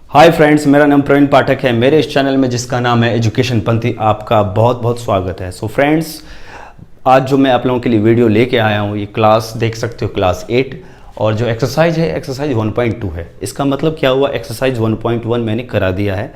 Hi friends, मेरा नाम प्रवीण पाठक है। मेरे इस चैनल में जिसका नाम है एजुकेशन पंथी, आपका बहुत बहुत स्वागत है। सो फ्रेंड्स, आज जो मैं आप लोगों के लिए वीडियो लेके आया हूँ, ये क्लास देख सकते हो, क्लास 8, और जो एक्सरसाइज है एक्सरसाइज 1.2 है। इसका मतलब क्या हुआ, एक्सरसाइज 1.1 मैंने करा दिया है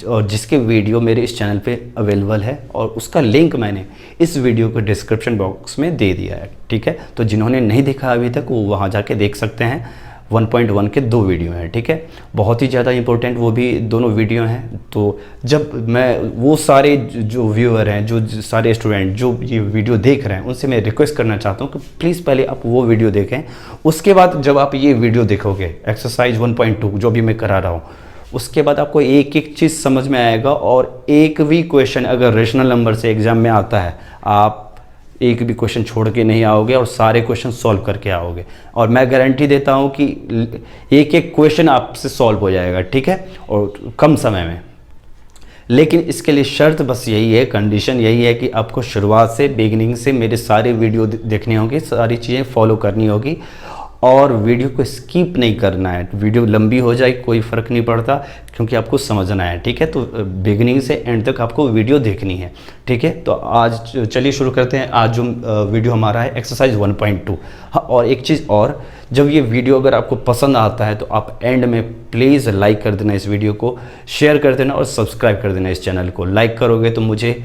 और जिसके वीडियो मेरे इस चैनल पे अवेलेबल है और उसका लिंक मैंने इस वीडियो के डिस्क्रिप्शन बॉक्स में दे दिया है। ठीक है, तो जिन्होंने नहीं देखा अभी तक वो वहाँ जाके देख सकते हैं। 1.1 के 2 वीडियो हैं। ठीक है, बहुत ही ज़्यादा इंपॉर्टेंट वो भी दोनों वीडियो हैं। तो जब मैं वो सारे जो व्यूअर हैं, जो सारे स्टूडेंट जो ये वीडियो देख रहे हैं, उनसे मैं रिक्वेस्ट करना चाहता हूँ कि प्लीज़ पहले आप वो वीडियो देखें। उसके बाद जब आप ये वीडियो देखोगे एक्सरसाइज 1.2 जो भी मैं करा रहा हूँ, उसके बाद आपको एक एक चीज़ समझ में आएगा। और एक भी क्वेश्चन अगर रेशनल नंबर से एग्ज़ाम में आता है, आप एक भी क्वेश्चन छोड़ के नहीं आओगे और सारे क्वेश्चन सॉल्व करके आओगे। और मैं गारंटी देता हूँ कि एक एक क्वेश्चन आपसे सॉल्व हो जाएगा। ठीक है, और कम समय में। लेकिन इसके लिए शर्त बस यही है, कंडीशन यही है कि आपको शुरुआत से, बिगिनिंग से मेरे सारे वीडियो देखने होंगे, सारी चीज़ें फॉलो करनी होगी और वीडियो को स्किप नहीं करना है। वीडियो लंबी हो जाए कोई फ़र्क नहीं पड़ता, क्योंकि आपको समझना है। ठीक है, तो बिगिनिंग से एंड तक आपको वीडियो देखनी है। ठीक है, तो आज चलिए शुरू करते हैं। आज जो वीडियो हमारा है एक्सरसाइज 1.2। हाँ, और एक चीज़ और, जब ये वीडियो अगर आपको पसंद आता है तो आप एंड में प्लीज़ लाइक कर देना, इस वीडियो को शेयर कर देना और सब्सक्राइब कर देना। इस चैनल को लाइक करोगे तो मुझे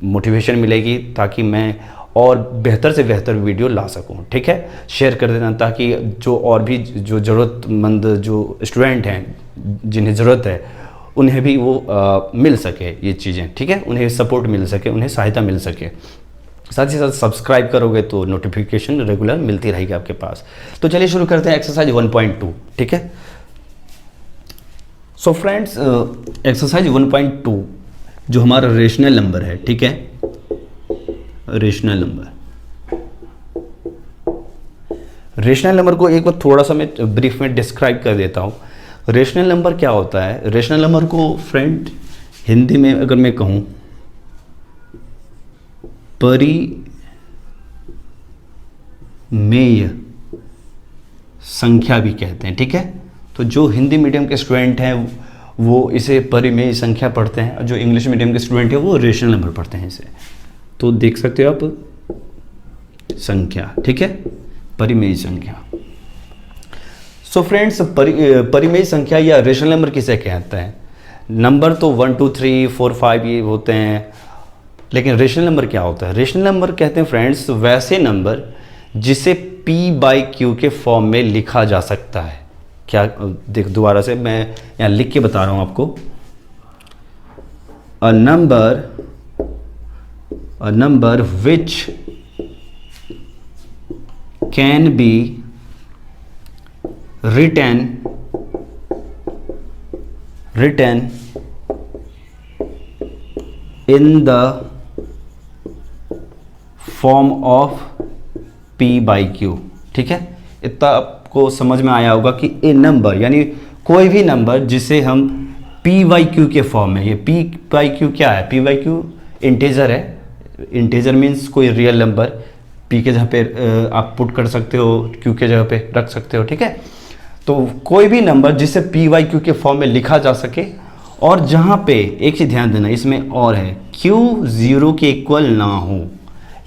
मोटिवेशन मिलेगी, ताकि मैं और बेहतर से बेहतर वीडियो ला सकूं। ठीक है, शेयर कर देना ताकि जो और भी जो ज़रूरतमंद जो स्टूडेंट हैं, जिन्हें ज़रूरत है, उन्हें भी वो मिल सके ये चीज़ें। ठीक है, उन्हें सपोर्ट मिल सके, उन्हें सहायता मिल सके। साथ ही साथ सब्सक्राइब करोगे तो नोटिफिकेशन रेगुलर मिलती रहेगी आपके पास। तो चलिए शुरू करते हैं एक्सरसाइज 1.2। ठीक है, सो फ्रेंड्स, एक्सरसाइज 1.2 जो हमारा रेशनल नंबर है। ठीक है, रेशनल नंबर को एक बार थोड़ा सा मैं ब्रीफ में डिस्क्राइब कर देता हूँ। रेशनल नंबर क्या होता है? रेशनल नंबर को फ्रेंड हिंदी में अगर मैं कहूँ, परिमेय संख्या भी कहते हैं। ठीक है, तो जो हिंदी मीडियम के स्टूडेंट हैं वो इसे परिमेय संख्या पढ़ते हैं, और जो इंग्लिश मीडियम के स्टूडेंट हैं वो रेशनल नंबर पढ़ते हैं इसे। तो देख सकते हो आप, संख्या। ठीक है, परिमेय संख्या। सो फ्रेंड्स, परिमेय संख्या या रेशनल नंबर किसे कहते हैं? नंबर तो 1 2 3 4 5 ये होते हैं, लेकिन रेशनल नंबर क्या होता है? रेशनल नंबर कहते हैं फ्रेंड्स वैसे नंबर जिसे p/q के फॉर्म में लिखा जा सकता है। क्या, देख दोबारा से मैं यहाँ लिख के बता रहा हूँ आपको। A number which can be written in the form of p/q। ठीक है, इतना आपको समझ में आया होगा कि ए नंबर यानी कोई भी नंबर जिसे हम p/q के फॉर्म में, ये p/q क्या है? p/q इंटीजर है। इंटीजर मीन्स कोई रियल नंबर, p के जगह पे आप पुट कर सकते हो, q के जगह पे रख सकते हो। ठीक है, तो कोई भी नंबर जिसे p/q के फॉर्म में लिखा जा सके, और जहाँ पे एक चीज़ ध्यान देना इसमें और है, q 0 के इक्वल ना हो,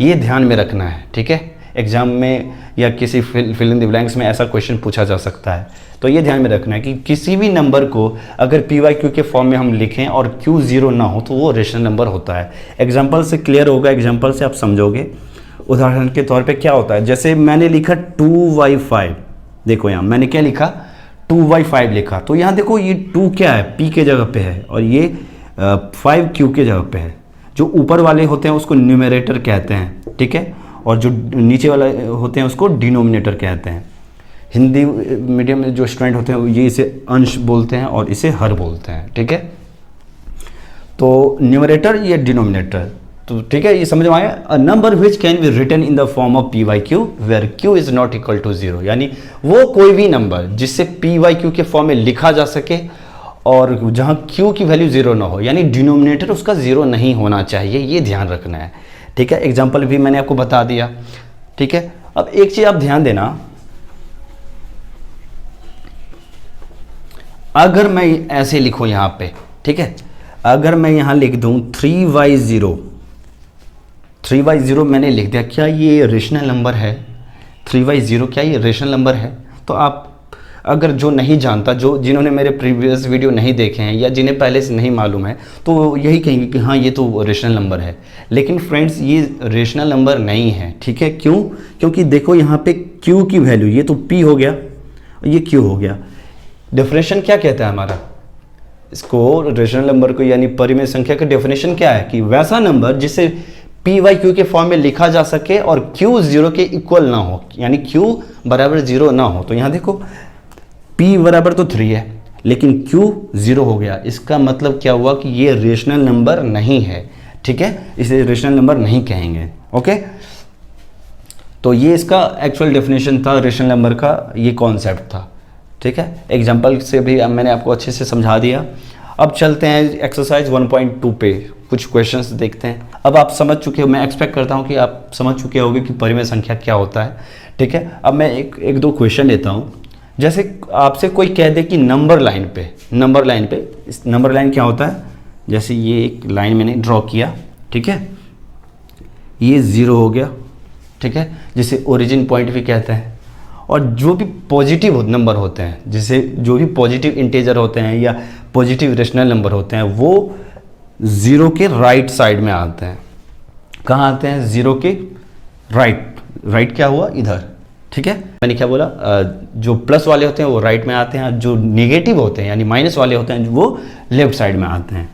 ये ध्यान में रखना है। ठीक है, एग्जाम में या किसी फिल इन द ब्लैंक्स में ऐसा क्वेश्चन पूछा जा सकता है, तो ये ध्यान में रखना है कि किसी भी नंबर को अगर p/q के फॉर्म में हम लिखें और q 0 ना हो तो वो रेशनल नंबर होता है। एग्जाम्पल से क्लियर होगा, एग्जाम्पल से आप समझोगे। उदाहरण के तौर पे क्या होता है, जैसे मैंने लिखा 2/5। देखो यहाँ मैंने क्या लिखा, 2/5 लिखा, तो यहाँ देखो ये 2 क्या है? p के जगह पे है, और ये 5 q के जगह पे है। जो ऊपर वाले होते हैं उसको न्यूमरेटर कहते हैं। ठीक है, और जो नीचे वाले होते हैं उसको डिनोमिनेटर कहते हैं। हिंदी मीडियम में जो स्टूडेंट होते हैं ये इसे अंश बोलते हैं और इसे हर बोलते हैं। ठीक है, तो न्यूमरेटर या डिनोमिनेटर। तो ठीक है, ये समझ में आया। A number which can be written in the form of p/q where q is not equal to 0, यानी वो कोई भी नंबर जिससे p/q के फॉर्म में लिखा जा सके और जहाँ q की वैल्यू 0 ना हो, यानी डिनोमिनेटर उसका 0 नहीं होना चाहिए, ये ध्यान रखना है। ठीक है, एग्जाम्पल भी मैंने आपको बता दिया। ठीक है, अब एक चीज आप ध्यान देना, अगर मैं ऐसे लिखूं यहां पे, ठीक है, अगर मैं यहां लिख दूं 3y0 मैंने लिख दिया, क्या ये रेशनल नंबर है? 3y0 क्या ये रेशनल नंबर है? तो आप अगर जो नहीं जानता, जिन्होंने मेरे प्रीवियस वीडियो नहीं देखे हैं या जिन्हें पहले से नहीं मालूम है, तो यही कहेंगे कि हाँ ये तो रेशनल नंबर है। लेकिन फ्रेंड्स ये रेशनल नंबर नहीं है। ठीक है, क्यों? क्योंकि देखो यहाँ पे q की वैल्यू, ये तो p हो गया, ये q हो गया। डेफिनेशन क्या कहता है हमारा इसको, रेशनल नंबर को, यानी परिमेय संख्या का डेफिनेशन क्या है कि वैसा नंबर जिसे पी वाई क्यू के फॉर्म में लिखा जा सके और q 0 के इक्वल ना हो, यानी q बराबर 0 ना हो। तो यहाँ देखो p बराबर तो 3 है लेकिन q 0 हो गया, इसका मतलब क्या हुआ कि ये रेशनल नंबर नहीं है। ठीक है, इसे रेशनल नंबर नहीं कहेंगे। ओके, तो ये इसका एक्चुअल डेफिनेशन था रेशनल नंबर का, ये कॉन्सेप्ट था। ठीक है, एग्जाम्पल से भी मैंने आपको अच्छे से समझा दिया। अब चलते हैं एक्सरसाइज 1.2 पे, कुछ क्वेश्चंस देखते हैं। अब आप समझ चुके हो, मैं एक्सपेक्ट करता हूँ कि आप समझ चुके होंगे कि परिमेय संख्या क्या होता है। ठीक है, अब मैं एक दो क्वेश्चन लेता हूँ। जैसे आपसे कोई कह दे कि नंबर लाइन पे, इस नंबर लाइन क्या होता है, जैसे ये एक लाइन मैंने ड्रॉ किया, ठीक है, ये 0 हो गया, ठीक है, जिसे ओरिजिन पॉइंट भी कहते हैं। और जो भी पॉजिटिव नंबर होते हैं, जिसे जो भी पॉजिटिव इंटीजर होते हैं या पॉजिटिव रेशनल नंबर होते हैं, वो 0 के राइट साइड में आते हैं। कहाँ आते हैं? 0 के राइट क्या हुआ? इधर। ठीक है, मैंने क्या बोला, जो प्लस वाले होते हैं वो राइट में आते हैं, जो नेगेटिव होते हैं यानी माइनस वाले होते हैं वो लेफ्ट साइड में आते हैं।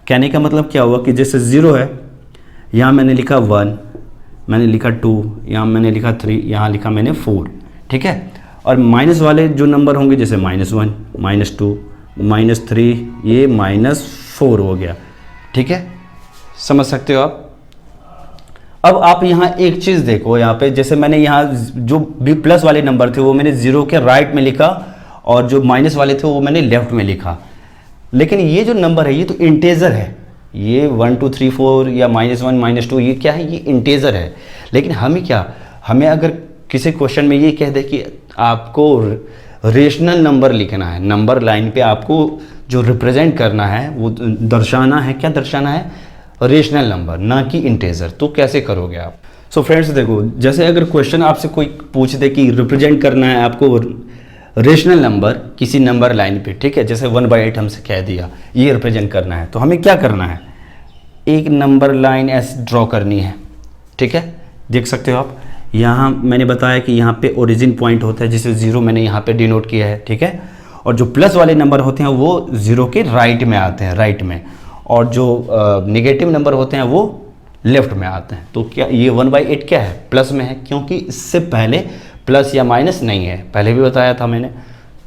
कहने का मतलब क्या हुआ कि जैसे 0 है, यहाँ मैंने लिखा 1, मैंने लिखा 2, यहाँ मैंने लिखा 3, यहाँ लिखा मैंने 4। ठीक है, और माइनस वाले जो नंबर होंगे जैसे -1, -2, -3, ये -4 हो गया। ठीक है, समझ सकते हो आप। अब आप यहाँ एक चीज़ देखो, यहाँ पे जैसे मैंने यहाँ जो भी प्लस वाले नंबर थे वो मैंने 0 के राइट में लिखा और जो माइनस वाले थे वो मैंने लेफ्ट में लिखा। लेकिन ये जो नंबर है ये तो इंटेजर है, ये 1 2 3 4 या -1 -2 ये क्या है? ये इंटेजर है। लेकिन हमें अगर किसी क्वेश्चन में ये कह दे कि आपको रेशनल नंबर लिखना है, नंबर लाइन पे आपको जो रिप्रेजेंट करना है वो दर्शाना है, क्या दर्शाना है? रेशनल नंबर, ना कि इंटेजर। तो कैसे करोगे आप? सो फ्रेंड्स देखो, जैसे अगर क्वेश्चन आपसे कोई पूछ दे कि रिप्रेजेंट करना है आपको रेशनल नंबर किसी नंबर लाइन पे, ठीक है, जैसे 1/8 हमसे कह दिया ये रिप्रेजेंट करना है, तो हमें क्या करना है? एक नंबर लाइन ऐसे ड्रॉ करनी है। ठीक है, देख सकते हो आप, यहाँ मैंने बताया कि यहाँ पे ओरिजिन पॉइंट होता है जिसे 0 मैंने यहाँ पे डिनोट किया है। ठीक है, और जो प्लस वाले नंबर होते हैं वो 0 के राइट में आते हैं, राइट में, और जो नेगेटिव नंबर होते हैं वो लेफ्ट में आते हैं। तो क्या ये 1/8 क्या है? प्लस में है, क्योंकि इससे पहले प्लस या माइनस नहीं है, पहले भी बताया था मैंने।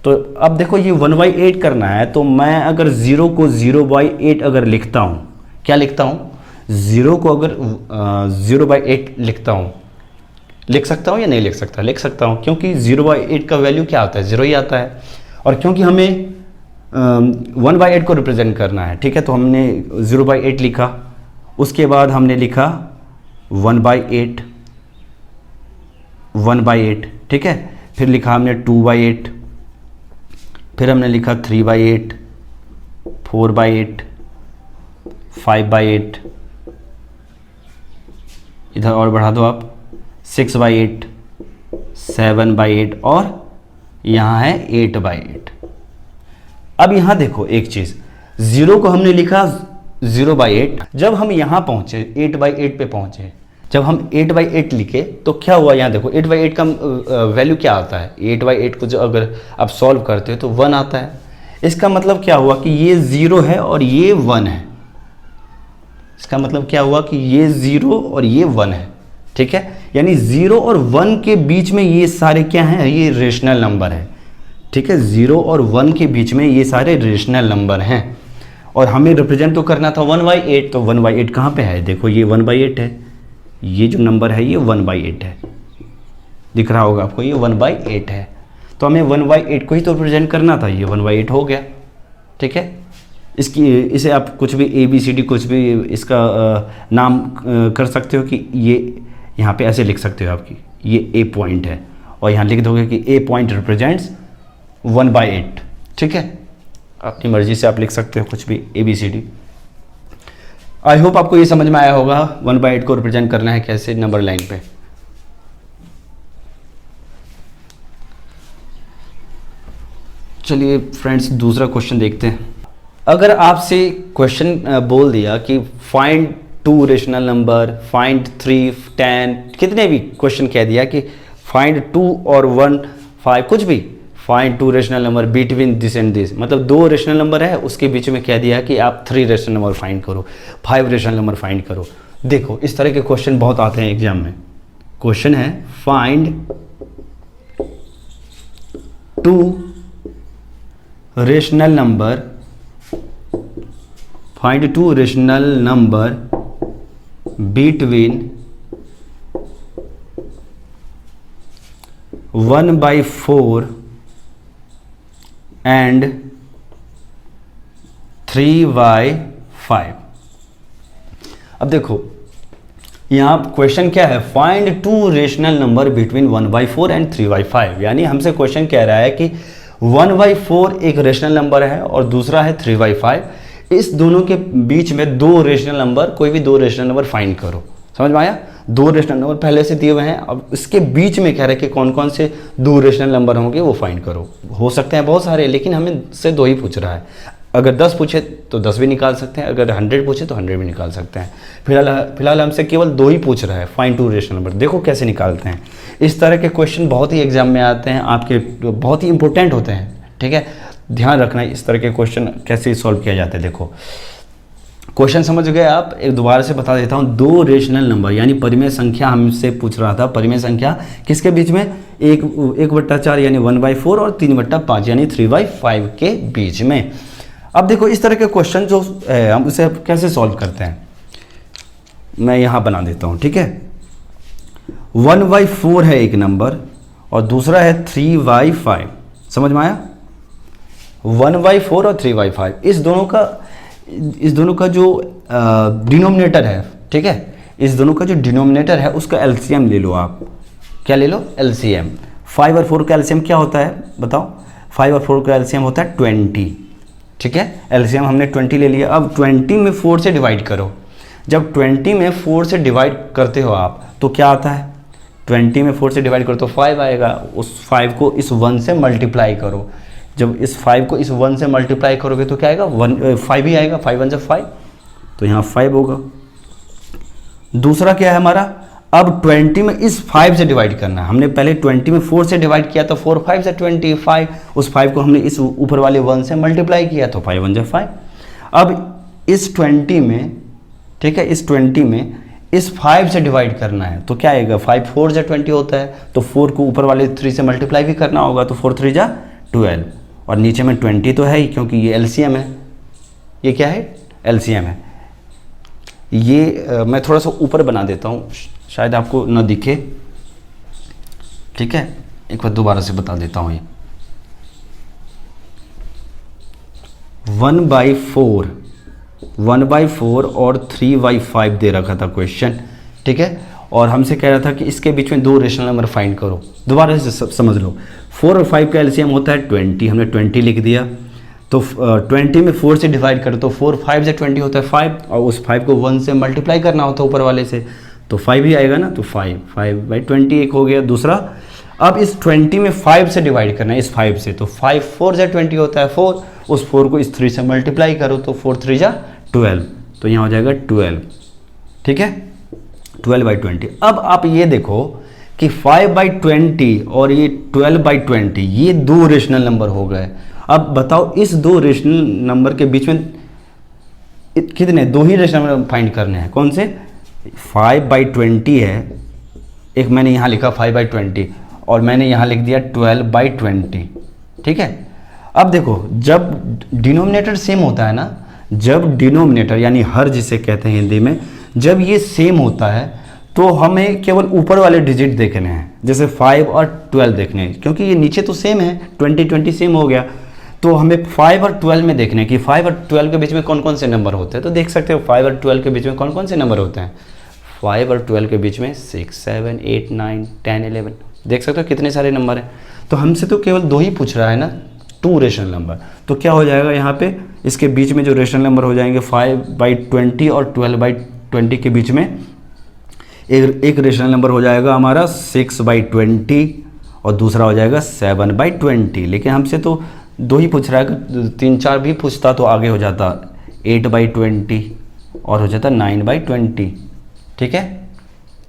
तो अब देखो ये 1/8 करना है, तो मैं अगर 0 को 0/8 अगर लिखता हूँ, क्या लिखता हूँ? 0 को अगर 0/8 लिखता हूँ, लिख सकता हूँ या नहीं लिख सकता? लिख सकता हूँ, क्योंकि 0/8 का वैल्यू क्या आता है? 0 ही आता है। और क्योंकि हमें 1/8 को रिप्रेजेंट करना है, ठीक है, तो हमने 0/8 लिखा, उसके बाद हमने लिखा 1/8, ठीक है, फिर लिखा हमने 2/8, फिर हमने लिखा 3/8, 4/8, 5/8, इधर और बढ़ा दो आप, 6/8, 7/8 और यहाँ है 8/8। अब यहाँ देखो एक चीज़, 0 को हमने लिखा 0/8, जब हम यहाँ पहुँचे 8/8 पे पहुँचे, जब हम 8/8 लिखे तो क्या हुआ? यहाँ देखो 8/8 का वैल्यू क्या आता है? 8/8 को जो अगर आप सॉल्व करते हो तो 1 आता है। इसका मतलब क्या हुआ कि ये 0 है और ये 1 है। इसका मतलब क्या हुआ कि ये 0 और ये 1 है। ठीक है, यानी 0 और 1 के बीच में ये सारे क्या हैं? ये रेशनल नंबर है। ठीक है, 0 और 1 के बीच में ये सारे रेशनल नंबर हैं और हमें रिप्रेजेंट तो करना था 1/8। तो 1/8 कहाँ पे है? देखो ये 1/8 है, ये जो नंबर है ये 1/8 है, दिख रहा होगा आपको, ये 1/8 है। तो हमें 1/8 को ही तो रिप्रेजेंट करना था, ये 1/8 हो गया। ठीक है, इसे आप कुछ भी ABCD कुछ भी इसका नाम कर सकते हो कि ये यहाँ पे ऐसे लिख सकते हो आपकी ये A पॉइंट है, और यहाँ लिख दोगे कि A पॉइंट रिप्रेजेंट्स 1/8। ठीक है, अपनी मर्जी से आप लिख सकते हो कुछ भी ABCD। आई होप आपको ये समझ में आया होगा 1/8 को रिप्रेजेंट करना है कैसे नंबर लाइन पे। चलिए फ्रेंड्स दूसरा क्वेश्चन देखते हैं। अगर आपसे क्वेश्चन बोल दिया कि फाइंड 2 रेशनल नंबर, फाइंड 3, 10, कितने भी क्वेश्चन कह दिया कि फाइंड 2 और 1, 5, कुछ भी, find 2 rational number between this and this, मतलब 2 रेशनल नंबर है उसके बीच में कह दिया कि आप 3 रेशनल नंबर फाइंड करो, 5 रेशनल नंबर फाइंड करो। देखो इस तरह के क्वेश्चन बहुत आते हैं एग्जाम में। क्वेश्चन है find 2 rational number, find 2 rational number between 1/4 and 3/5। अब देखो यहाँ क्वेश्चन क्या है, find 2 rational number between 1/4 and 3/5, यानी हमसे क्वेश्चन कह रहा है कि 1/4 एक रेशनल नंबर है और दूसरा है 3/5, इस दोनों के बीच में 2 रेशनल नंबर, कोई भी 2 रेशनल नंबर फाइंड करो। समझ में आया? 2 रेशनल नंबर पहले से दिए हुए हैं, अब इसके बीच में कह रहे हैं कि कौन कौन से 2 रेशनल नंबर होंगे वो फाइंड करो। हो सकते हैं बहुत सारे, लेकिन हमें से 2 ही पूछ रहा है। अगर 10 पूछे तो 10 भी निकाल सकते हैं, अगर 100 पूछे तो 100 भी निकाल सकते हैं। फिलहाल हमसे केवल 2 ही पूछ रहा है, फाइंड 2 रेशनल नंबर। देखो कैसे निकालते हैं। इस तरह के क्वेश्चन बहुत ही एग्जाम में आते हैं, आपके बहुत ही इंपॉर्टेंट होते हैं। ठीक है, ध्यान रखना इस तरह के क्वेश्चन कैसे सॉल्व किया जाता है। देखो क्वेश्चन समझ गए आप? एक दोबारा से बता देता हूँ। 2 रेशनल नंबर यानी परिमेय संख्या हमसे पूछ रहा था, परिमेय संख्या किसके बीच में? 1/4 यानी 1/4 और 3/5 यानी 3/5 के बीच में। अब देखो इस तरह के क्वेश्चन जो है हम उसे कैसे सॉल्व करते हैं, मैं यहाँ बना देता हूँ। ठीक है, 1/4 है एक नंबर और दूसरा है 3/5। समझ में आया? 1/4 और 3/5 इस दोनों का जो डिनोमिनेटर है, ठीक है, इस दोनों का जो डिनोमिनेटर है उसका एलसीएम ले लो आप। क्या ले लो? एलसीएम। 5 और 4 का एलसीएम क्या होता है बताओ? 5 और 4 का एलसीएम होता है 20। ठीक है, एलसीएम हमने 20 ले लिया। अब 20 में 4 से डिवाइड करो। जब 20 में 4 से डिवाइड करते हो आप तो क्या आता है? 20 में 4 से डिवाइड करो तो 5 आएगा। उस 5 को इस 1 से मल्टीप्लाई करो। जब इस 5 को इस 1 से मल्टीप्लाई करोगे तो क्या आएगा? 5 ही आएगा। 5 1 से 5, तो यहाँ 5 होगा। दूसरा क्या है हमारा? अब 20 में इस 5 से डिवाइड करना है। हमने पहले 20 में 4 से डिवाइड किया तो 4 5 से 25, उस 5 को हमने इस ऊपर वाले 1 से मल्टीप्लाई किया तो 5 1 से 5। अब इस 20 में, ठीक है, इस 20 में इस 5 से डिवाइड करना है तो क्या आएगा? 5 4 से 20 होता है, तो 4 को ऊपर वाले 3 से मल्टीप्लाई भी करना होगा, तो 4 3 जा 12, और नीचे में 20 तो है ही क्योंकि ये एलसीएम है। ये क्या है? एलसीएम है। ये मैं थोड़ा सा ऊपर बना देता हूँ, शायद आपको न दिखे। ठीक है, एक बार दोबारा से बता देता हूँ। ये 1/4 और 3/5 दे रखा था क्वेश्चन। ठीक है, और हमसे कह रहा था कि इसके बीच में 2 रेशनल नंबर फाइंड करो। दोबारा से समझ लो, 4 और 5 का एलसीएम होता है 20। हमने 20 लिख दिया, तो 20 में 4 से डिवाइड करो तो 4 5 से 20 होता है 5, और उस 5 को 1 से मल्टीप्लाई करना होता है ऊपर वाले से, तो 5 ही आएगा ना, तो 5/20 एक हो गया। दूसरा, अब इस 20 में 5 से डिवाइड करना है, इस 5 से, तो 5 4 से 20 होता है 4, उस 4 को इस 3 से मल्टीप्लाई करो तो 4 3 जा 12, तो यहाँ हो जाएगा 12। ठीक है, 12/20। अब आप ये देखो कि 5/20 और ये 12/20 ये 2 रेशनल नंबर हो गए। अब बताओ इस 2 रेशनल नंबर के बीच में कितने? 2 ही रेशनल नंबर फाइंड करने हैं। कौन से? 5/20 है, एक मैंने यहाँ लिखा 5/20 और मैंने यहाँ लिख दिया 12/20। ठीक है, अब देखो जब डिनोमिनेटर सेम होता है ना, जब डिनोमिनेटर यानी हर जिसे कहते हैं हिंदी में, जब ये सेम होता है तो हमें केवल ऊपर वाले डिजिट देखने हैं, जैसे 5 और 12 देखने हैं, क्योंकि ये नीचे तो सेम है, 20 20 सेम हो गया। तो हमें 5 और 12 में देखना है कि 5 और 12 के बीच में कौन कौन से नंबर होते हैं। तो देख सकते हो 5 और 12 के बीच में कौन कौन से नंबर होते हैं। 5 और 12 के बीच में 6, 7, 8, 9, 10, 11, देख सकते हो कितने सारे नंबर हैं। तो हमसे तो केवल 2 ही पूछ रहा है ना, 2 रेशनल नंबर। तो क्या हो जाएगा यहाँ पे, इसके बीच में जो रेशनल नंबर हो जाएंगे 5/20 और 12/20 के बीच में एक रेशनल नंबर हो जाएगा हमारा 6/20 और दूसरा हो जाएगा 7/20। लेकिन हमसे तो 2 ही पूछ रहा है, कि 3, 4 भी पूछता तो आगे हो जाता 8/20 और हो जाता 9/20। ठीक है,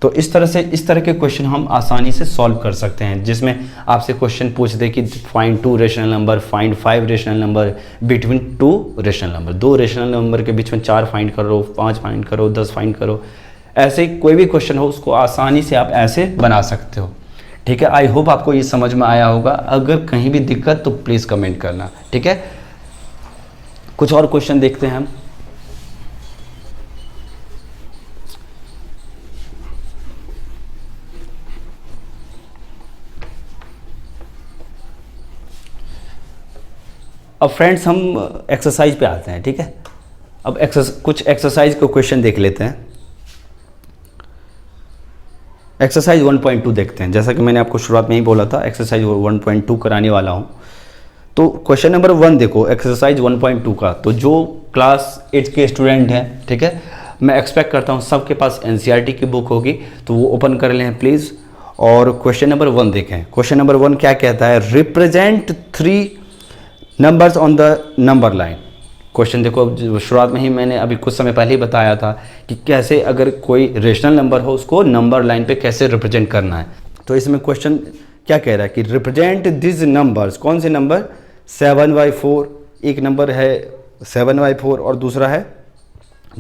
तो इस तरह के क्वेश्चन हम आसानी से सॉल्व कर सकते हैं, जिसमें आपसे क्वेश्चन पूछ दे कि find 2 rational number, find 5 rational number between 2 rational number. 2 rational number के बीच में 4 फाइंड करो, 5 फाइंड करो, 10 फाइंड करो। ऐसे कोई भी क्वेश्चन हो उसको आसानी से आप ऐसे बना सकते हो। ठीक है, आई होप आपको ये समझ में आया होगा। अगर कहीं भी दिक्कत तो प्लीज़ कमेंट करना। ठीक है, कुछ और क्वेश्चन देखते हैं हम। अब फ्रेंड्स हम एक्सरसाइज पे आते हैं। ठीक है, अब कुछ एक्सरसाइज को क्वेश्चन देख लेते हैं। एक्सरसाइज 1.2 देखते हैं। जैसा कि मैंने आपको शुरुआत में ही बोला था, एक्सरसाइज 1.2 कराने वाला हूँ। तो क्वेश्चन नंबर 1 देखो, एक्सरसाइज 1.2 का। तो जो क्लास 8 के स्टूडेंट हैं, ठीक है, मैं एक्सपेक्ट करता हूँ सबके पास एनसीईआरटी की बुक होगी, तो वो ओपन कर लें प्लीज़। और क्वेश्चन नंबर 1 देखें। क्वेश्चन नंबर 1 क्या कहता है, represent 3 numbers on the number line. Question देखो, शुरुआत में ही मैंने अभी कुछ समय पहले ही बताया था कि कैसे अगर कोई रेशनल नंबर हो उसको नंबर लाइन पे कैसे रिप्रेजेंट करना है। तो इसमें क्वेश्चन क्या कह रहा है कि रिप्रेजेंट दिस नंबर्स, कौन से नंबर, 7/4, एक नंबर है 7/4 और दूसरा है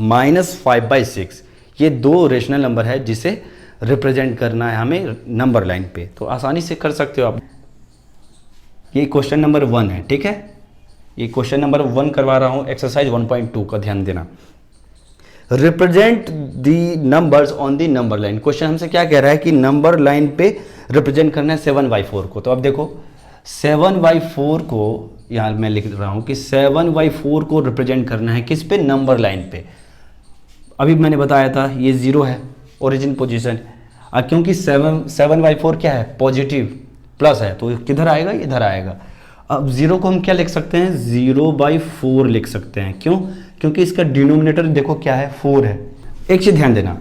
-5/6। ये 2 रेशनल नंबर है जिसे रिप्रेजेंट करना है हमें नंबर लाइन पे। तो आसानी से कर सकते हो आप। ये क्वेश्चन नंबर 1 है। ठीक है, ये क्वेश्चन नंबर 1 करवा रहा हूँ, एक्सरसाइज 1.2 का ध्यान देना। Represent the numbers on the number line. Question हमसे क्या कह रहा है कि नंबर लाइन पे रिप्रेजेंट करना है 7/4 को। तो अब देखो 7/4 को यहाँ मैं लिख रहा हूँ कि 7/4 को रिप्रेजेंट करना है किस पे, नंबर लाइन पे। अभी मैंने बताया था ये 0 है ओरिजिन पोजीशन, क्योंकि 7/4 क्या है, पॉजिटिव प्लस है, तो किधर आएगा, इधर आएगा। अब 0 को हम क्या लिख सकते हैं, 0/4 लिख सकते हैं। क्यों, क्योंकि इसका डिनोमिनेटर देखो क्या है, 4 है। एक चीज़ ध्यान देना,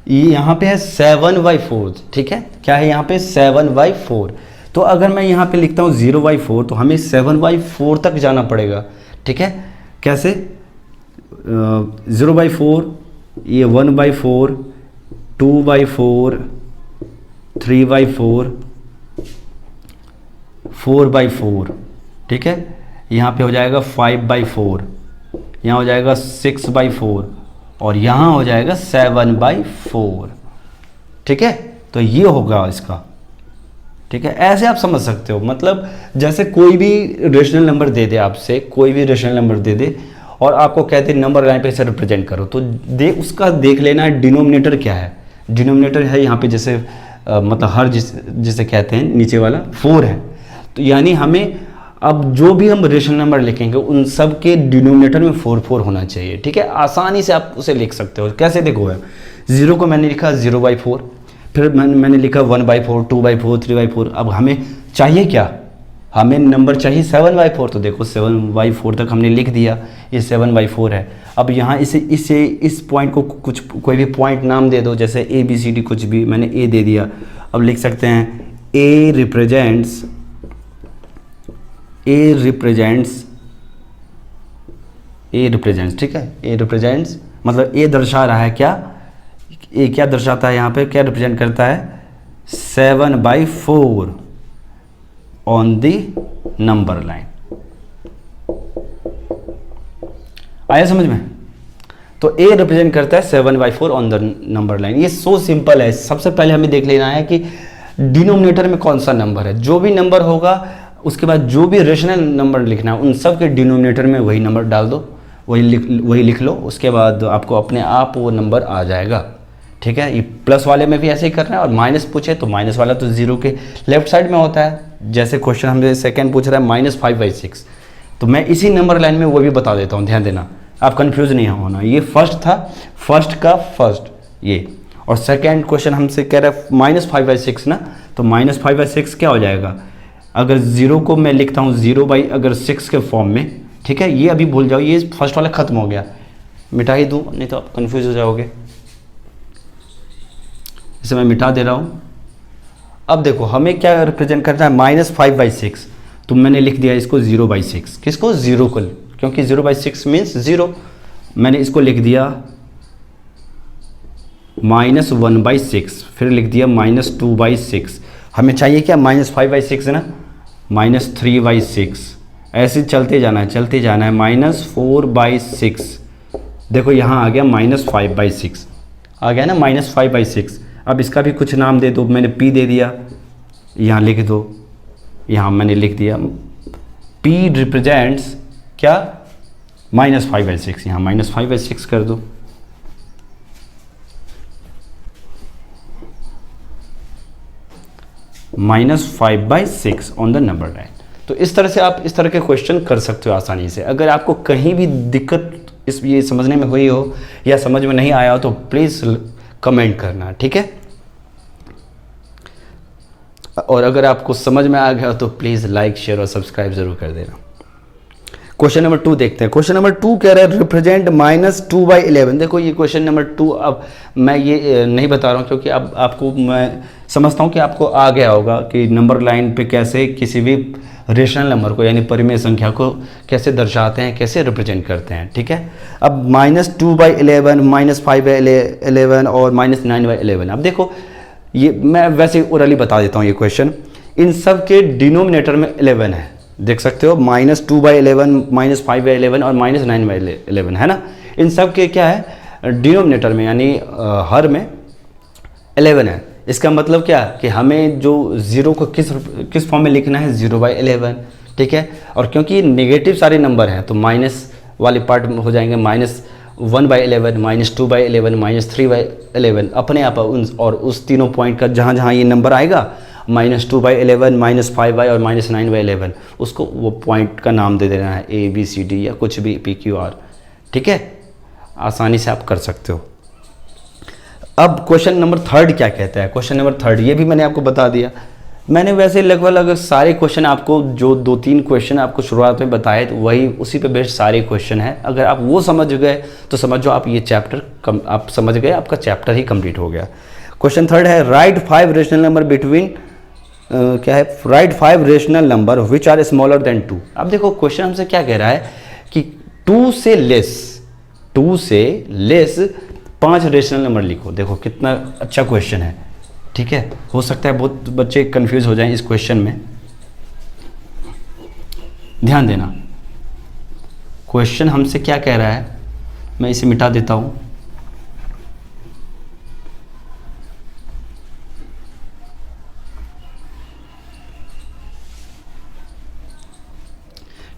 ये यहाँ पे है 7/4। ठीक है, क्या है यहाँ पे, 7/4। तो अगर मैं यहाँ पे लिखता हूँ 0/4 तो हमें 7/4 तक जाना पड़ेगा। ठीक है, कैसे, 0/4, ये 1/4, 2/4, 3/4, 4/4। ठीक है, यहाँ पे हो जाएगा 5/4, यहाँ हो जाएगा 6/4 और यहाँ हो जाएगा 7/4। ठीक है, तो ये होगा इसका। ठीक है, ऐसे आप समझ सकते हो। मतलब जैसे कोई भी रेशनल नंबर दे दे आपसे, कोई भी रेशनल नंबर दे दे और आपको कहते हैं नंबर लाइन पे इसे रिप्रेजेंट करो, तो उसका देख लेना डिनोमिनेटर क्या है। डिनोमिनेटर है यहाँ पे जैसे मतलब हर जिसे कहते हैं नीचे वाला 4 है। तो यानी हमें अब जो भी हम रेशनल नंबर लिखेंगे उन सब के डिनोमिनेटर में 4 होना चाहिए। ठीक है, आसानी से आप उसे लिख सकते हो। कैसे देखो, 0 को मैंने लिखा 0/4, फिर मैंने लिखा 1/4, 2/4, 3/4। अब हमें चाहिए क्या, हमें नंबर चाहिए 7/4। तो देखो 7/4 तक हमने लिख दिया, ये 7/4 है। अब यहाँ इस पॉइंट को कोई भी पॉइंट नाम दे दो, जैसे ABCD कुछ भी, मैंने A दे दिया। अब लिख सकते हैं A रिप्रेजेंट्स, ठीक है, A रिप्रेजेंट्स मतलब A दर्शा रहा है क्या, A क्या दर्शाता है यहाँ पे, क्या रिप्रेजेंट करता है, 7/4 ऑन दी नंबर लाइन। आया समझ में? तो A रिप्रेजेंट करता है 7/4 ऑन द नंबर लाइन। ये सो सिंपल है। सबसे पहले हमें देख लेना है कि डिनोमिनेटर में कौन सा नंबर है। जो भी नंबर होगा उसके बाद जो भी रेशनल नंबर लिखना है उन सब के डिनोमिनेटर में वही नंबर डाल दो, वही लिख लो। उसके बाद आपको अपने आप वो नंबर आ जाएगा। ठीक है, ये प्लस वाले में भी ऐसे ही करना है और माइनस पूछे तो माइनस वाला तो 0 के लेफ्ट साइड में होता है। जैसे क्वेश्चन हमसे सेकंड पूछ रहा है -5/6, तो मैं इसी नंबर लाइन में वो भी बता देता हूँ, ध्यान देना, आप कंफ्यूज नहीं होना। ये फर्स्ट था, फर्स्ट का फर्स्ट ये, और सेकेंड क्वेश्चन हमसे कह रहा है -5/6 ना, तो -5/6 क्या हो जाएगा, अगर 0 को मैं लिखता हूँ 0/6 के फॉर्म में, ठीक है, ये अभी भूल जाओ, ये फर्स्ट वाला खत्म हो गया, मिटा ही दूँ नहीं तो आप कंफ्यूज हो जाओगे, इसे मैं मिटा दे रहा हूँ। अब देखो हमें क्या रिप्रेजेंट करना है, -5/6, तो मैंने लिख दिया इसको 0/6, किसको, 0 को, क्योंकि 0/6 मीन्स 0, मैंने इसको लिख दिया -1/6, फिर लिख दिया -2/6, हमें चाहिए क्या, -5/6 ना, -3/6, ऐसे चलते जाना है, चलते जाना है, -4/6, देखो यहाँ आ गया -5/6, आ गया ना -5/6। अब इसका भी कुछ नाम दे दो, मैंने P दे दिया, यहाँ लिख दो, यहाँ मैंने लिख दिया P रिप्रेजेंट्स क्या, -5/6, यहाँ -5/6 कर दो, -5/6 ऑन द नंबर लाइन। तो इस तरह से आप इस तरह के क्वेश्चन कर सकते हो आसानी से। अगर आपको कहीं भी दिक्कत इस ये समझने में हुई हो या समझ में नहीं आया हो तो प्लीज़ कमेंट करना, ठीक है, और अगर आपको समझ में आ गया हो तो प्लीज़ लाइक, शेयर और सब्सक्राइब जरूर कर देना। क्वेश्चन नंबर 2 देखते हैं। क्वेश्चन नंबर 2 कह रहा है रिप्रेजेंट -2/11। देखो ये क्वेश्चन नंबर 2, अब मैं ये नहीं बता रहा हूँ क्योंकि अब आपको, मैं समझता हूँ कि आपको आ गया होगा कि नंबर लाइन पे कैसे किसी भी रेशनल नंबर को यानी परिमेय संख्या को कैसे दर्शाते हैं, कैसे रिप्रेजेंट करते हैं, ठीक है। अब -2/11, -5/11 और -9/11, अब देखो ये मैं वैसे ओरली बता देता हूँ ये क्वेश्चन, इन सब के डिनोमिनेटर में 11 है, देख सकते हो, -2/11, -5/11 और -9/11 है ना, इन सब के क्या है डिनोमिनेटर में यानी हर में 11 है। इसका मतलब क्या कि हमें जो 0 को किस फॉर्म में लिखना है, 0/11, ठीक है, और क्योंकि नेगेटिव सारे नंबर हैं तो माइनस वाले पार्ट हो जाएंगे, -1/11, -2/11, -3/11 अपने आप और उस तीनों पॉइंट का जहाँ जहाँ ये नंबर आएगा -2/11, -5/, और -9/11 उसको वो पॉइंट का नाम दे देना है, ABCD या कुछ भी PQR, ठीक है, आसानी से आप कर सकते हो। अब क्वेश्चन नंबर 3 क्या कहता है, क्वेश्चन नंबर 3 ये भी मैंने आपको बता दिया। मैंने वैसे लगभग सारे क्वेश्चन आपको, जो 2-3 क्वेश्चन आपको शुरुआत में बताए तो वही उसी पे बेस्ड सारे क्वेश्चन हैं। अगर आप वो समझ गए तो समझो आप ये चैप्टर आप समझ गए, आपका चैप्टर ही कंप्लीट हो गया। क्वेश्चन 3 है राइट 5 रेशनल नंबर बिटवीन क्या है, right 5 rational number which are smaller than 2। अब देखो क्वेश्चन हमसे क्या कह रहा है कि 2 से लेस 5 रेशनल नंबर लिखो। देखो कितना अच्छा क्वेश्चन है, ठीक है, हो सकता है बहुत बच्चे कंफ्यूज हो जाएं इस क्वेश्चन में, ध्यान देना। क्वेश्चन हमसे क्या कह रहा है, मैं इसे मिटा देता हूं,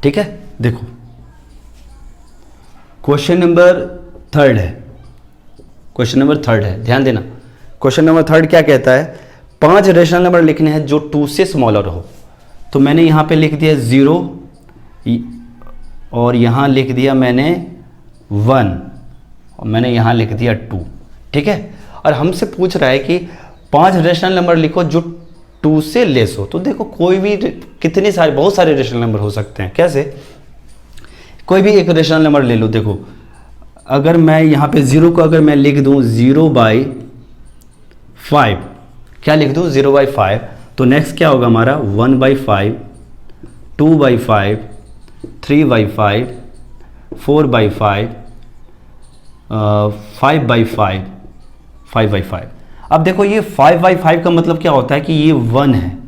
ठीक है। देखो क्वेश्चन नंबर 3 है, क्वेश्चन नंबर 3 है, ध्यान देना। क्वेश्चन नंबर 3 क्या कहता है, 5 रेशनल नंबर लिखने हैं जो 2 से स्मॉलर हो। तो मैंने यहाँ पे लिख दिया 0 और यहाँ लिख दिया मैंने 1 और मैंने यहाँ लिख दिया 2, ठीक है। और हमसे पूछ रहा है कि 5 रेशनल नंबर लिखो जो 2 से लेस हो। तो देखो कोई भी, कितने सारे, बहुत सारे रेशनल नंबर हो सकते हैं। कैसे, कोई भी एक रेशनल नंबर ले लो। देखो अगर मैं यहाँ पे 0 को अगर मैं लिख दूँ 0/5, क्या लिख दूँ 0/5, तो नेक्स्ट क्या होगा हमारा 1/5, 2/5, 3/5, 4/5, 5/5, 5/5। अब देखो ये 5/5 का मतलब क्या होता है कि ये 1 है,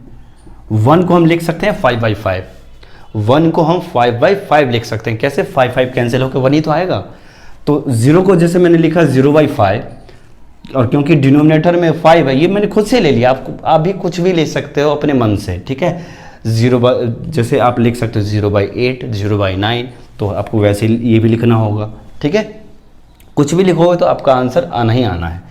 1 को हम लिख सकते हैं 5/5, 1 को हम 5/5 लिख सकते हैं। कैसे, 5 कैंसिल होकर 1 ही तो आएगा। तो 0 को जैसे मैंने लिखा 0/5 और क्योंकि डिनोमिनेटर में 5 है, ये मैंने खुद से ले लिया, आप भी कुछ भी ले सकते हो अपने मन से, ठीक है। जैसे आप लिख सकते हो 0/8, 0/9, तो आपको वैसे ये भी लिखना होगा, ठीक है। कुछ भी लिखोगे तो आपका आंसर आना ही आना है।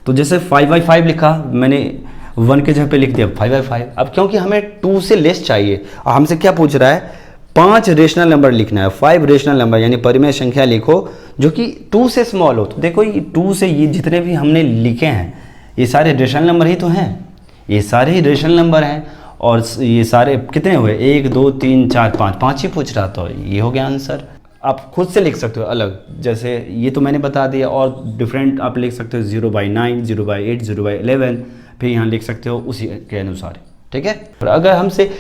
तो जैसे 5/5 लिखा मैंने, 1 के जगह पे लिख दिया 5/5। अब क्योंकि हमें 2 से लेस चाहिए और हमसे क्या पूछ रहा है, 5 रेशनल नंबर लिखना है, 5 रेशनल नंबर यानी परिमेय संख्या लिखो जो कि 2 से स्मॉल हो। तो देखो ये 2 से ये जितने भी हमने लिखे हैं ये सारे रेशनल नंबर ही तो हैं, ये सारे ही रेशनल नंबर हैं। और ये सारे कितने हुए, 1 2 3 4 5, 5 ही पूछ रहा था, ये हो गया आंसर। आप खुद से लिख सकते हो अलग, जैसे ये तो मैंने बता दिया, और डिफरेंट आप लिख सकते हो 0/9, 0/8, 0/11, फिर यहाँ लिख सकते हो उसी के अनुसार, ठीक है। और अगर हमसे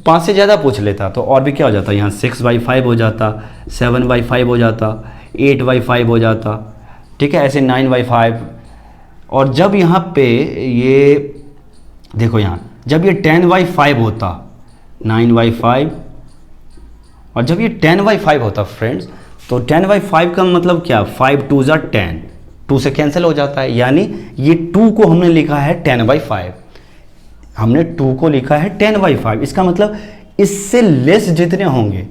5 से ज़्यादा पूछ लेता तो और भी क्या हो जाता, यहाँ 6/5 हो जाता, 7/5 हो जाता, 8/5 हो जाता, ठीक है, ऐसे 9/5। और जब यहाँ पे ये देखो यहाँ जब ये 10/5 होता, 9/5, और जब ये 10/5 होता फ्रेंड्स, तो 10/5 का मतलब क्या, 5 2 ज़ा 10, 2 से कैंसिल हो जाता है, यानी ये 2 को हमने लिखा है 10/5, हमने 2 को लिखा है 10/5। इसका मतलब इससे लेस जितने होंगे,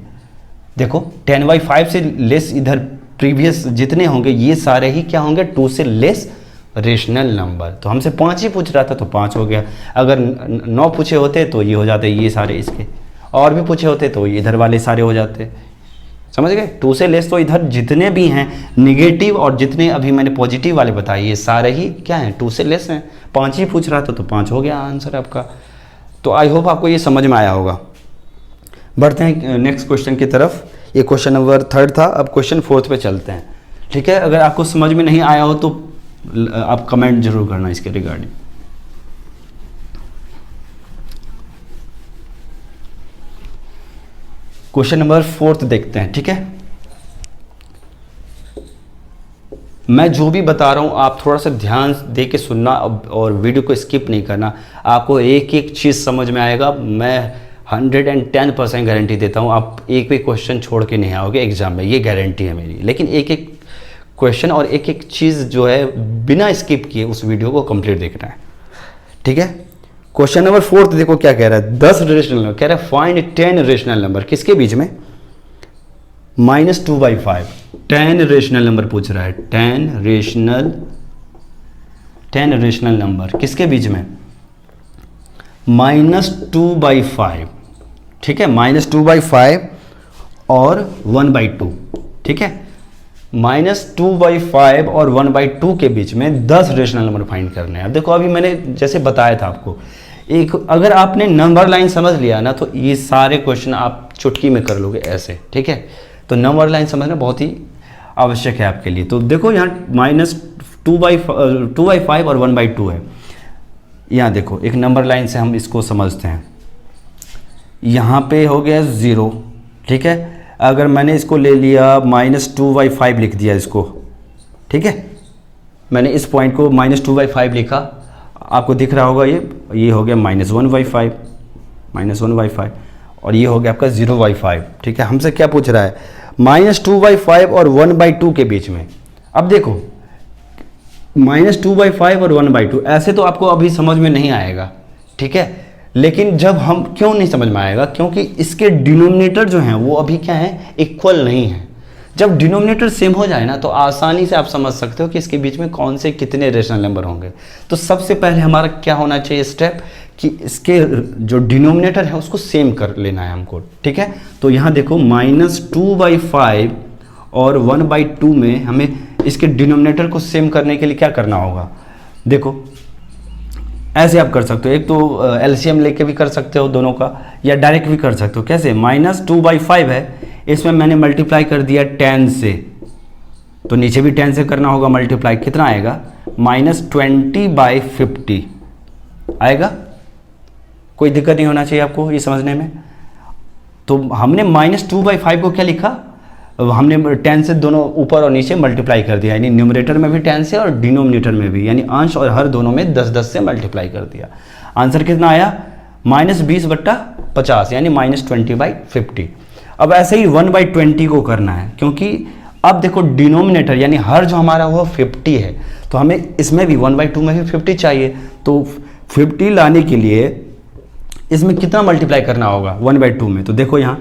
देखो 10/5 से लेस इधर प्रीवियस जितने होंगे ये सारे ही क्या होंगे, 2 से लेस रेशनल नंबर। तो हमसे 5 ही पूछ रहा था तो 5 हो गया। अगर 9 पूछे होते तो ये हो जाते, ये सारे इसके, और भी पूछे होते तो इधर वाले सारे हो जाते, समझ गए। 2 से लेस तो इधर जितने भी हैं निगेटिव और जितने अभी मैंने पॉजिटिव वाले बताए ये सारे ही क्या हैं, 2 से लेस हैं। 5 ही पूछ रहा था तो 5 हो गया आंसर आपका। तो आई होप आपको ये समझ में आया होगा। बढ़ते हैं नेक्स्ट क्वेश्चन की तरफ। ये क्वेश्चन नंबर 3 था, अब क्वेश्चन 4 पे चलते हैं, ठीक है। अगर आपको समझ में नहीं आया हो तो आप कमेंट जरूर करना इसके रिगार्डिंग। क्वेश्चन नंबर 4 देखते हैं, ठीक है। मैं जो भी बता रहा हूं आप थोड़ा सा ध्यान दे के सुनना और वीडियो को स्किप नहीं करना, आपको एक एक चीज़ समझ में आएगा। मैं 110% गारंटी देता हूं, आप एक भी क्वेश्चन छोड़ के नहीं आओगे एग्जाम में, ये गारंटी है मेरी। लेकिन एक एक क्वेश्चन और एक एक चीज़ जो है बिना स्किप किए उस वीडियो को कंप्लीट देखना है, ठीक है। क्वेश्चन नंबर 4 देखो क्या कह रहा है, 10 रेशनल नंबर कह रहा है, फाइंड 10 रेशनल नंबर किसके बीच में, -2/5। 10 रेशनल नंबर पूछ रहा है, 10 रेशनल नंबर किसके बीच में, -2/5, ठीक है, -2/5 और 1/2, ठीक है। -2/5 और 1/2 के बीच में 10 रेशनल नंबर फाइंड करने हैं। अब देखो अभी मैंने जैसे बताया था आपको, एक अगर आपने नंबर लाइन समझ लिया ना तो ये सारे क्वेश्चन आप चुटकी में कर लोगे ऐसे, ठीक है। तो नंबर लाइन समझना बहुत ही आवश्यक है आपके लिए। तो देखो यहाँ -2/5 और 1/2 है। यहाँ देखो एक नंबर लाइन से हम इसको समझते हैं, यहाँ पे हो गया 0, ठीक है। अगर मैंने इसको ले लिया -2/5 लिख दिया इसको, ठीक है, मैंने इस पॉइंट को -2/5 लिखा, आपको दिख रहा होगा ये हो गया -1/5, और ये हो गया आपका 0/5, ठीक है। हमसे क्या पूछ रहा है, -2/5 और 1/2 के बीच में। अब देखो -2/5 और 1/2 ऐसे तो आपको अभी समझ में नहीं आएगा, ठीक है। लेकिन जब हम क्यों नहीं समझ में आएगा, क्योंकि इसके डिनोमिनेटर जो हैं वो अभी क्या है, इक्वल नहीं है। जब डिनोमिनेटर सेम हो जाए ना तो आसानी से आप समझ सकते हो कि इसके बीच में कौन से कितने रेशनल नंबर होंगे। तो सबसे पहले हमारा क्या होना चाहिए स्टेप, कि इसके जो डिनोमिनेटर है उसको सेम कर लेना है हमको, ठीक है। तो यहाँ देखो -2/5 और 1/2 में हमें इसके डिनोमिनेटर को सेम करने के लिए क्या करना होगा, देखो ऐसे आप कर सकते हो। एक तो एलसीएम लेके भी कर सकते हो दोनों का, या डायरेक्ट भी कर सकते हो। कैसे, -2/5 है, इसमें मैंने मल्टीप्लाई कर दिया 10 से, तो नीचे भी 10 से करना होगा मल्टीप्लाई, कितना आएगा, -20/50 आएगा। कोई दिक्कत नहीं होना चाहिए आपको ये समझने में। तो हमने -2/5 को क्या लिखा, हमने 10 से दोनों ऊपर और नीचे मल्टीप्लाई कर दिया, यानी न्यूमरेटर में भी 10 से और डिनोमिनेटर में भी, यानी अंश और हर दोनों में 10-10 से मल्टीप्लाई कर दिया। आंसर कितना आया, -20/50, यानी -20/50। अब ऐसे ही 1/20 को करना है, क्योंकि अब देखो डिनोमिनेटर यानी हर जो हमारा वो 50 है, तो हमें इसमें भी 1/2 में भी 50 चाहिए। तो 50 लाने के लिए इसमें कितना मल्टीप्लाई करना होगा 1/2 में, तो देखो यहाँ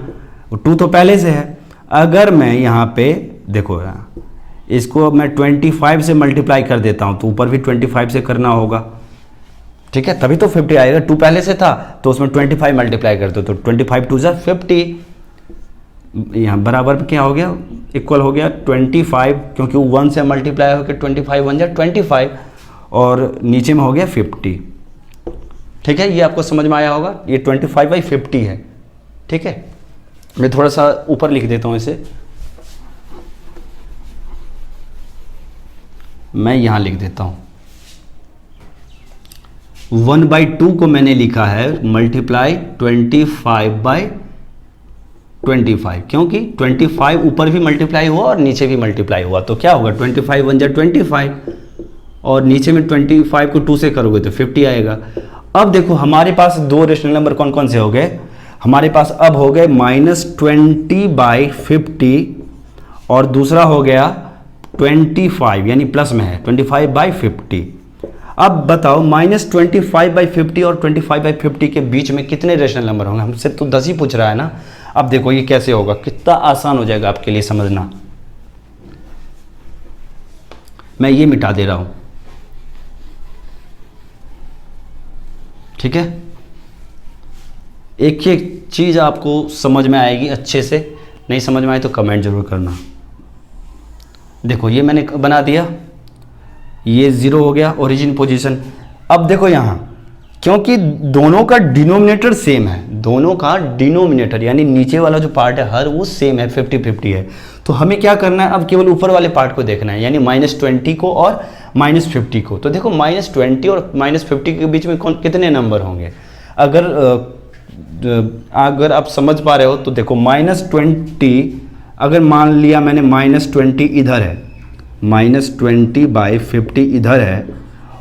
2 तो पहले से है। अगर मैं यहाँ पे देखो यहाँ इसको मैं 25 से मल्टीप्लाई कर देता हूँ तो ऊपर भी 25 से करना होगा, ठीक है, तभी तो 50 आएगा। 2 पहले से था तो उसमें 25 मल्टीप्लाई कर दो, तो 25 2 ज़ा 50, यहाँ बराबर में क्या हो गया, इक्वल हो गया 25, क्योंकि 1 से मल्टीप्लाई होकर 25 1 जा 25, और नीचे में हो गया 50। ठीक है, ये आपको समझ में आया होगा। ये 25/50 है। ठीक है, मैं थोड़ा सा ऊपर लिख देता हूँ इसे, मैं यहाँ लिख देता हूँ 1/2 को मैंने लिखा है मल्टीप्लाई 25/25, क्योंकि 25 ऊपर भी मल्टीप्लाई हुआ और नीचे भी मल्टीप्लाई हुआ, तो क्या होगा 25 1 जा 25, और नीचे में 25 को 2 से करोगे तो 50 आएगा। अब देखो हमारे पास दो रेशनल नंबर कौन कौन से हो गए, हमारे पास अब हो गए -20/50 और दूसरा हो गया 25, यानी प्लस में है 25/50। अब बताओ -25/50 और 25/50 के बीच में कितने रेशनल नंबर होंगे, हमसे तो 10 ही पूछ रहा है ना। अब देखो ये कैसे होगा, कितना आसान हो जाएगा आपके लिए समझना। मैं ये मिटा दे रहा हूं, ठीक है। एक एक चीज आपको समझ में आएगी अच्छे से, नहीं समझ में आए तो कमेंट जरूर करना। देखो ये मैंने बना दिया, ये 0 हो गया ओरिजिन पोजीशन। अब देखो यहाँ, क्योंकि दोनों का डिनोमिनेटर सेम है, दोनों का डिनोमिनेटर यानी नीचे वाला जो पार्ट है हर वो सेम है, 50-50 है, तो हमें क्या करना है, अब केवल ऊपर वाले पार्ट को देखना है, यानी -20 को और -50 को। तो देखो -20 और -50 के बीच में कितने नंबर होंगे, अगर आप समझ पा रहे हो तो देखो -20, अगर मान लिया मैंने -20 इधर है, -20/50 इधर है,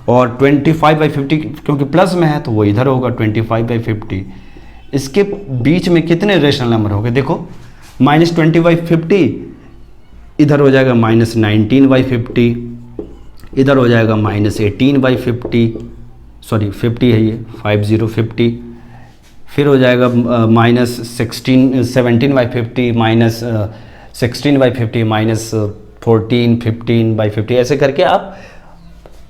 और 25/50 क्योंकि प्लस में है तो वो इधर होगा 25/50। इसके बीच में कितने रेशनल नंबर होंगे, देखो -20/50 इधर हो जाएगा -19/50, इधर हो जाएगा -18/50, सॉरी 50 है ये, 50, फिर हो जाएगा -17/50, -16/50, -14, 15/50, ऐसे करके आप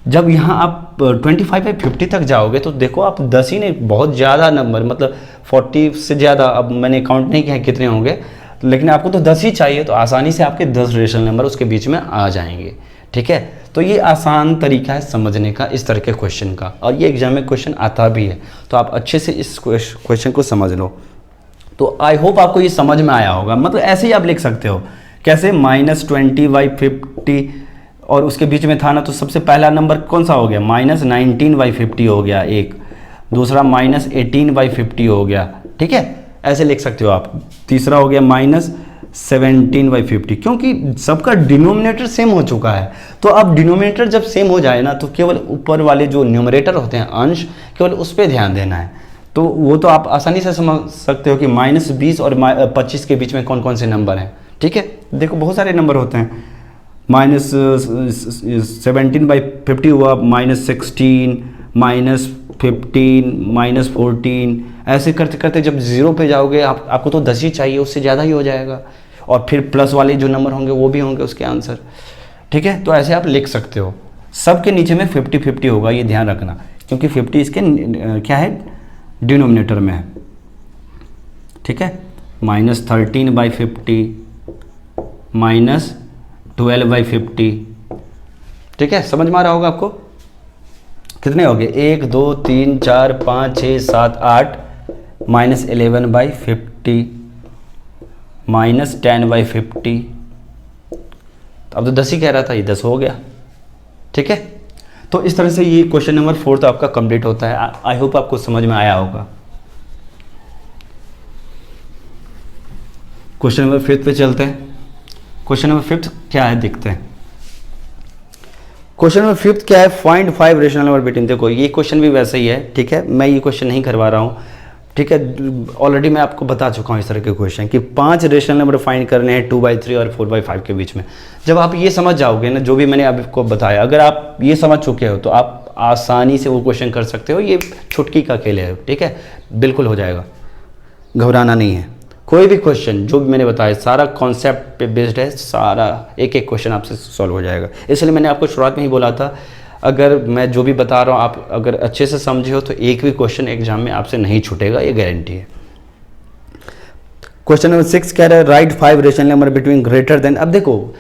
जब यहाँ आप 25/50 तक जाओगे तो देखो आप 10 ही नहीं, बहुत ज़्यादा नंबर, मतलब 40 से ज़्यादा, अब मैंने काउंट नहीं किया कितने होंगे, लेकिन आपको तो 10 ही चाहिए, तो आसानी से आपके 10 रेशनल नंबर उसके बीच में आ जाएंगे। ठीक है, तो ये आसान तरीका है समझने का इस तरह के क्वेश्चन का, और ये एग्जाम में क्वेश्चन आता भी है, तो आप अच्छे से इस क्वेश्चन को समझ लो। तो आई होप आपको ये समझ में आया होगा। मतलब ऐसे ही आप लिख सकते हो, कैसे -20/50 और उसके बीच में था ना, तो सबसे पहला नंबर कौन सा हो गया, -19/50 हो गया एक, दूसरा -18/50 हो गया। ठीक है, ऐसे लिख सकते हो आप। तीसरा हो गया -17/50, क्योंकि सबका डिनोमिनेटर सेम हो चुका है। तो अब डिनोमिनेटर जब सेम हो जाए ना, तो केवल ऊपर वाले जो न्यूमरेटर होते हैं अंश, केवल उस पर ध्यान देना है। तो वो तो आप आसानी से समझ सकते हो कि -20 और 25 के बीच में कौन कौन से नंबर हैं। ठीक है, देखो बहुत सारे नंबर होते हैं, -17/50 हुआ, -16, -15, -14, ऐसे करते करते जब 0 पे जाओगे आपको तो 10 ही चाहिए, उससे ज़्यादा ही हो जाएगा, और फिर प्लस वाले जो नंबर होंगे वो भी होंगे उसके आंसर। ठीक है, तो ऐसे आप लिख सकते हो। सबके नीचे में 50-50 होगा, ये ध्यान रखना, क्योंकि 50 इसके क्या है, डिनोमिनेटर में है। ठीक है, -13/50, -12/50। ठीक है, समझ में आ रहा होगा आपको। कितने हो गए, 1 2 3 4 5 6 7 8, -11/50, -10/50। अब तो 10 ही कह रहा था, ये 10 हो गया। ठीक है, तो इस तरह से ये क्वेश्चन नंबर 4 तो आपका कंप्लीट होता है। आई होप आपको समझ में आया होगा। क्वेश्चन नंबर 5 पे चलते हैं। क्वेश्चन नंबर 5 क्या है, देखते हैं। क्वेश्चन नंबर 5 क्या है, फाइंड 5 रेशनल नंबर बिटवीन। देखो ये क्वेश्चन भी वैसे ही है। ठीक है, मैं ये क्वेश्चन नहीं करवा रहा हूँ। ठीक है, ऑलरेडी मैं आपको बता चुका हूँ इस तरह के क्वेश्चन कि 5 रेशनल नंबर फाइंड करने हैं 2/3 और 4/5 के बीच में। जब आप ये समझ जाओगे ना, जो भी मैंने आपको बताया, अगर आप ये समझ चुके हो तो आप आसानी से वो क्वेश्चन कर सकते हो। ये छुटकी का खेल है। ठीक है, बिल्कुल हो जाएगा, घबराना नहीं है। कोई भी क्वेश्चन जो भी मैंने बताया सारा कॉन्सेप्ट पे बेस्ड है, सारा एक एक क्वेश्चन आपसे सॉल्व हो जाएगा। इसलिए मैंने आपको शुरुआत में ही बोला था, अगर मैं जो भी बता रहा हूँ आप अगर अच्छे से समझे हो तो एक भी क्वेश्चन एग्जाम में आपसे नहीं छूटेगा, ये गारंटी है। क्वेश्चन नंबर 6 कह रहा है right 5 rational number between greater than. अब देखो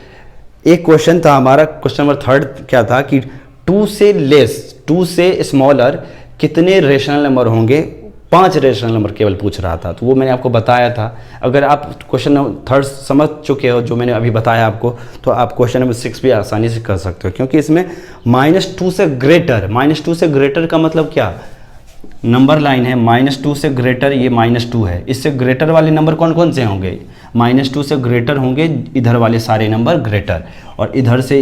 एक क्वेश्चन था हमारा, क्वेश्चन नंबर 3 क्या था कि 2 से लेस, 2 से स्मॉलर कितने रेशनल नंबर होंगे, 5 रेशनल नंबर केवल पूछ रहा था। तो वो मैंने आपको बताया था। अगर आप क्वेश्चन नंबर 3 समझ चुके हो जो मैंने अभी बताया आपको, तो आप क्वेश्चन नंबर 6 भी आसानी से कर सकते हो, क्योंकि इसमें -2 से ग्रेटर, -2 से ग्रेटर का मतलब क्या, नंबर लाइन है -2 से ग्रेटर, ये -2 है, इससे ग्रेटर वाले नंबर कौन कौन से होंगे, -2 से ग्रेटर होंगे इधर वाले सारे नंबर ग्रेटर, और इधर से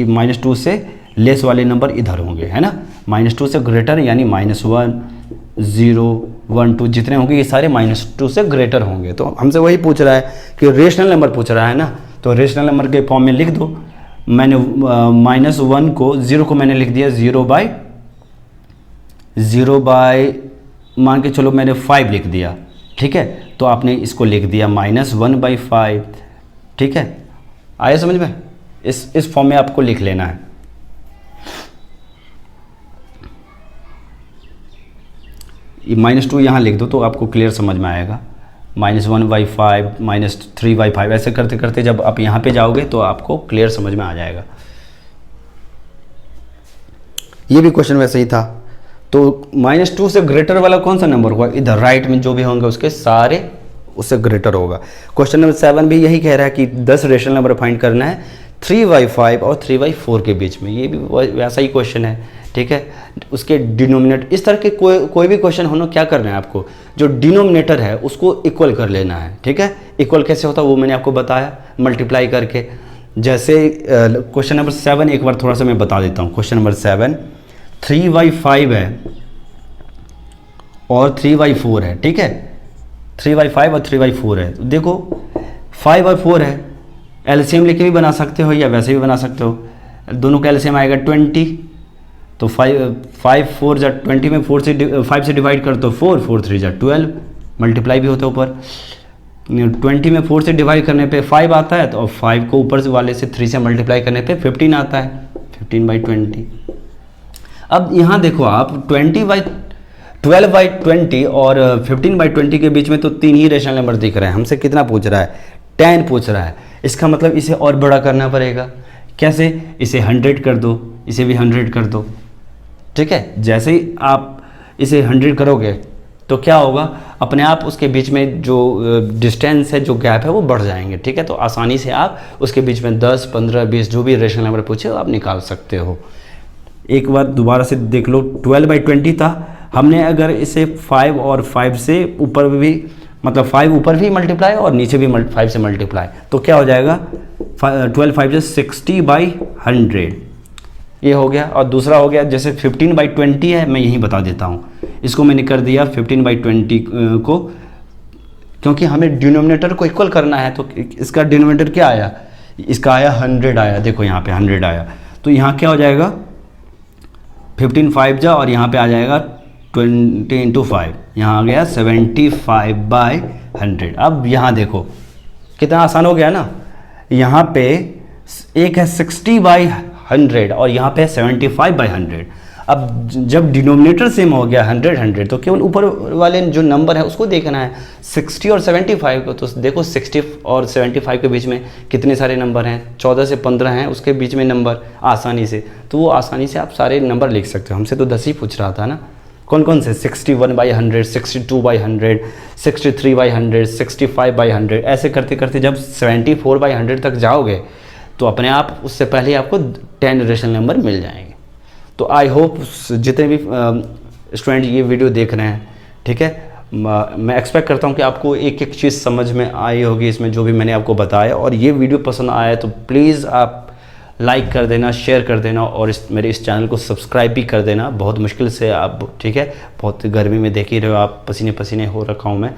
-2 से लेस वाले नंबर इधर होंगे, है ना। -2 से ग्रेटर यानी -1, 0, 1, 2 जितने होंगे ये सारे -2 से ग्रेटर होंगे। तो हमसे वही पूछ रहा है कि रेशनल नंबर पूछ रहा है ना, तो रेशनल नंबर के फॉर्म में लिख दो। मैंने -1 को, 0 को मैंने लिख दिया 0 बाय मान के चलो मैंने 5 लिख दिया, ठीक है। तो आपने इसको लिख दिया -1/5, ठीक है। आया समझ में, इस फॉर्म में आपको लिख लेना है। ये -2 यहाँ लिख दो तो आपको क्लियर समझ में आएगा। -1/5, -3/5 ऐसे करते करते जब आप यहाँ पे जाओगे तो आपको क्लियर समझ में आ जाएगा। ये भी क्वेश्चन वैसे ही था। तो -2 से ग्रेटर वाला कौन सा नंबर होगा, इधर राइट में जो भी होंगे उसके सारे उससे ग्रेटर होगा। क्वेश्चन नंबर 7 भी यही कह रहा है कि 10 रेशनल नंबर फाइंड करना है 3/5 और 3/4 के बीच में। ये भी वैसा ही क्वेश्चन है, ठीक है। उसके डिनोमिनेटर, इस तरह के कोई भी क्वेश्चन हो ना, क्या करना है आपको, जो डिनोमिनेटर है उसको इक्वल कर लेना है, ठीक है। इक्वल कैसे होता है वो मैंने आपको बताया, मल्टीप्लाई करके। जैसे क्वेश्चन नंबर 7 एक बार थोड़ा सा मैं बता देता हूँ। क्वेश्चन नंबर 7 3/5 है और 3/4 है, ठीक है। 3/5 और 3/4 है। तो देखो 5 और 4 है, एलसीएम लेके भी बना सकते हो या वैसे भी बना सकते हो। दोनों का एलसीएम आएगा 20, तो 5 4 जा 20 में 5 से डिवाइड कर तो 4 4 3 जा 12, मल्टीप्लाई भी होता है ऊपर। 20 में 4 से डिवाइड करने पे 5 आता है, तो 5 को ऊपर वाले से 3 से मल्टीप्लाई करने पे 15 आता है, 15/20। अब यहाँ देखो आप 12/20 और 15/20 के बीच में तो 3 ही रेशनल नंबर दिख रहे हैं। हमसे कितना पूछ रहा है, 10 पूछ रहा है। इसका मतलब इसे और बड़ा करना पड़ेगा। कैसे, इसे 100 कर दो, इसे भी 100 कर दो, ठीक है। जैसे ही आप इसे 100 करोगे तो क्या होगा, अपने आप उसके बीच में जो डिस्टेंस है, जो गैप है वो बढ़ जाएंगे, ठीक है। तो आसानी से आप उसके बीच में 10, 15, 20 जो भी रेशनल नंबर पूछे आप निकाल सकते हो। एक बार दोबारा से देख लो, 12/20 था। हमने अगर इसे 5 और 5 से ऊपर भी, मतलब 5 ऊपर भी मल्टीप्लाई और नीचे भी 5 से मल्टीप्लाई, तो क्या हो जाएगा, 12 5 से 60/100 ये हो गया। और दूसरा हो गया जैसे 15/20 है, मैं यही बता देता हूँ। इसको मैंने कर दिया 15/20 को, क्योंकि हमें डिनोमिनेटर को इक्वल करना है। तो इसका डिनोमिनेटर क्या आया, इसका आया 100 आया, देखो यहाँ पे 100 आया। तो यहाँ क्या हो जाएगा, 15 5 जा और यहाँ पे आ जाएगा 20 × 5, यहाँ आ गया 75/100। अब यहाँ देखो कितना आसान हो गया ना। यहाँ पे एक है 60/100 और यहाँ पे है 75/100। अब जब डिनोमिनेटर सेम हो गया 100 तो केवल ऊपर वाले जो नंबर है उसको देखना है, 60 और 75 को। तो देखो 60 और 75 के बीच में कितने सारे नंबर हैं, 14 से 15 हैं उसके बीच में नंबर आसानी से। तो वो आसानी से आप सारे नंबर लिख सकते हो। हमसे तो 10 ही पूछ रहा था ना, कौन कौन से, 61/100, 62/100, 63/100, 65/100, ऐसे करते करते जब 74/100 तक जाओगे तो अपने आप उससे पहले आपको 10 रेशनल नंबर मिल जाएंगे। तो आई होप जितने भी स्टूडेंट ये वीडियो देख रहे हैं, ठीक है, मैं एक्सपेक्ट करता हूँ कि आपको एक एक चीज़ समझ में आई होगी इसमें जो भी मैंने आपको बताया। और ये वीडियो पसंद आया तो प्लीज़ आप लाइक कर देना, शेयर कर देना और मेरे इस चैनल को सब्सक्राइब भी कर देना। बहुत मुश्किल से आप, ठीक है, बहुत गर्मी में देख ही रहे हो आप, पसीने पसीने हो रखा हूँ मैं,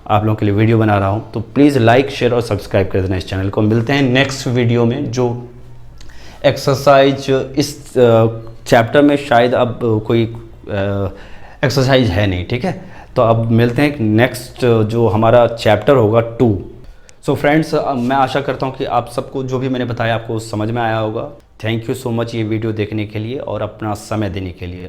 आप लोगों के लिए वीडियो बना रहा हूँ। तो प्लीज़ लाइक शेयर और सब्सक्राइब कर देना इस चैनल को। मिलते हैं नेक्स्ट वीडियो में। जो एक्सरसाइज इस चैप्टर में शायद अब कोई एक्सरसाइज है नहीं, ठीक है। तो अब मिलते हैं नेक्स्ट जो हमारा चैप्टर होगा 2। सो फ्रेंड्स, मैं आशा करता हूँ कि आप सबको जो भी मैंने बताया आपको समझ में आया होगा। थैंक यू सो मच ये वीडियो देखने के लिए और अपना समय देने के लिए।